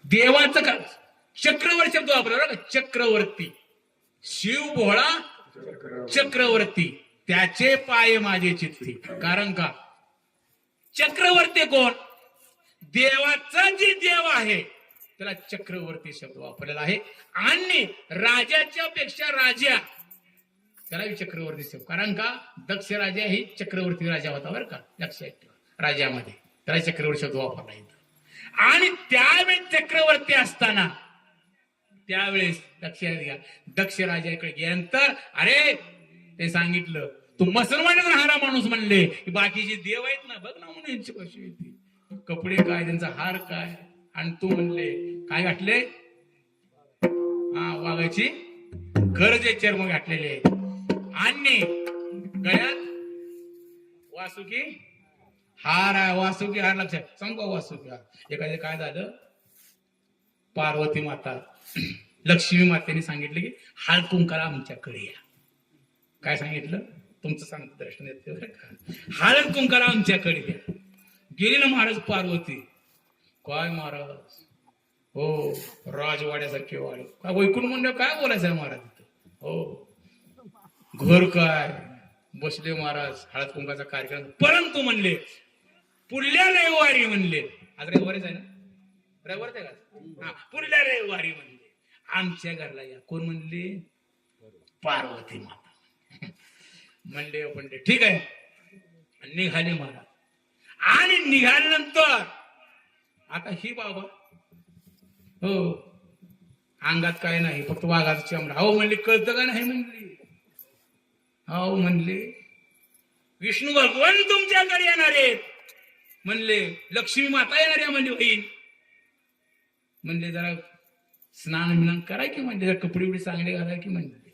देवाचं का चक्रवर्ती शब्द वापरला का, चक्रवर्ती. शिव भोळा चक्रवर्ती, त्याचे पाय माझे चित्ती. कारण का चक्रवर्ती कोण, देवाचा जे देव आहे त्याला चक्रवर्ती शब्द वापरलेला आहे. आणि राजाच्या पेक्षा राजा त्याला चक्रवर्ती शब्द. कारण का दक्ष राजा ही चक्रवर्ती राजा होता बरं का, लक्षात ठेवा. राजामध्ये त्याला चक्रवर्ती शब्द वापरला येतो. आणि त्यावेळेस चक्रवर्ती असताना त्यावेळेस लक्षात घ्या, दक्ष राजाकडे गेल्यानंतर अरे ते सांगितलं तू मुसलमान राहणारा माणूस म्हणले की बाकीचे देव आहेत ना बघ ना म्हणून यांची कशी होती, कपडे काय, त्यांचा हार काय, आणि तू म्हणले काय घातले, हा वाघाची गरजे चर्म घातलेले आणि गळ्यात वासुकी हार आहे. वासुकी हार लक्षात सांगू, वासुकी हार. एखादे काय झालं, पार्वती माता लक्ष्मी मातेने सांगितले की हळद कुंकाला आमच्याकडे या. काय सांगितलं तुमचं सांगतो दर्शन येते बरं का, हळद कुंकाला आमच्याकडे द्या. गेली ना महाराज पार्वती, काय महाराज हो राजवाड्यासारखे वाडे काय वैकुंठ म्हणलं, काय बोलायचं महाराज तिथं. हो घर काय बसले महाराज हळद कुंकाचा कार्यक्रम. परंतु म्हणले पुढल्या रविवारी म्हणले, आज रविवारीच आहे ना, रविवार आहे का, हा पुढल्या रविवारी म्हणले आमच्या घरला या. कोण म्हणले, पार्वती माता. म्हणले म्हणले ठीक आहे, निघाले महाराज. आणि निघाल्यानंतर आता ही बाबा हो अंगात काय नाही, फक्त वाघाचा चमडा. हो म्हणले कळतं का नाही म्हणले, हो म्हणले विष्णू भगवान तुमच्याकडे येणार आहेत म्हणले, लक्ष्मी माता येणार आहे म्हणले, होईल म्हणले जरा स्नान विनान कराय की म्हणले, जरा कपडे बिडे चांगले घालाय की म्हणले.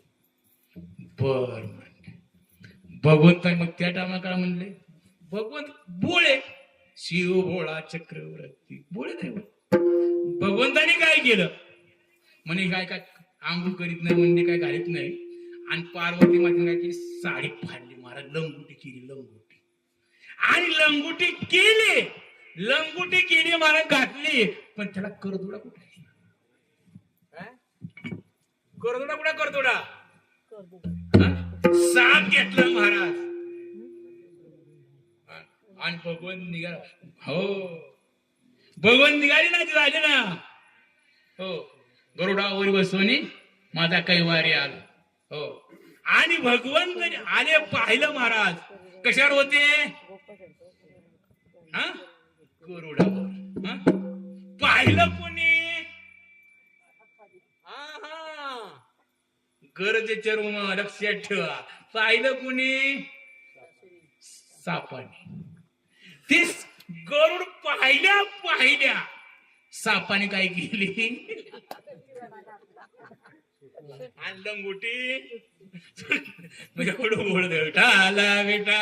बर म्हणले भगवंत मग त्या टायमा काय म्हणले, भगवंत बोळे शिव भोळा चक्रवर्ती बोळे नाही. भगवंताने काय केलं म्हणे, काय काय आंघोळ करीत नाही म्हणजे काय घालीत नाही. आणि पार्वती मातेने काय केली, साडी फाडली महाराज, लंगोटी केली, लंगोटी. आणि लंगोटी केली महाराज, घातली. पण त्याला करदोडा कुठे, करदोडा कुठे, करदोडा साप घेतला महाराज. आणि भगवंत निघाला. हो भगवंत निघाली ना, झाले ना. हो गरुडावर बसवणी माझा कैवारी आला. हो आणि भगवंत आले, पाहिलं महाराज कशावर होते, हा गरुडावर. हा पाहिलं कोणी, गरजे चर्म लक्षात ठेवा. पाहिलं कोणी, सापाने. ती गरुड पाहिल्या सापाने काय केली, आणि लंगोटी म्हणजे ठाला विठा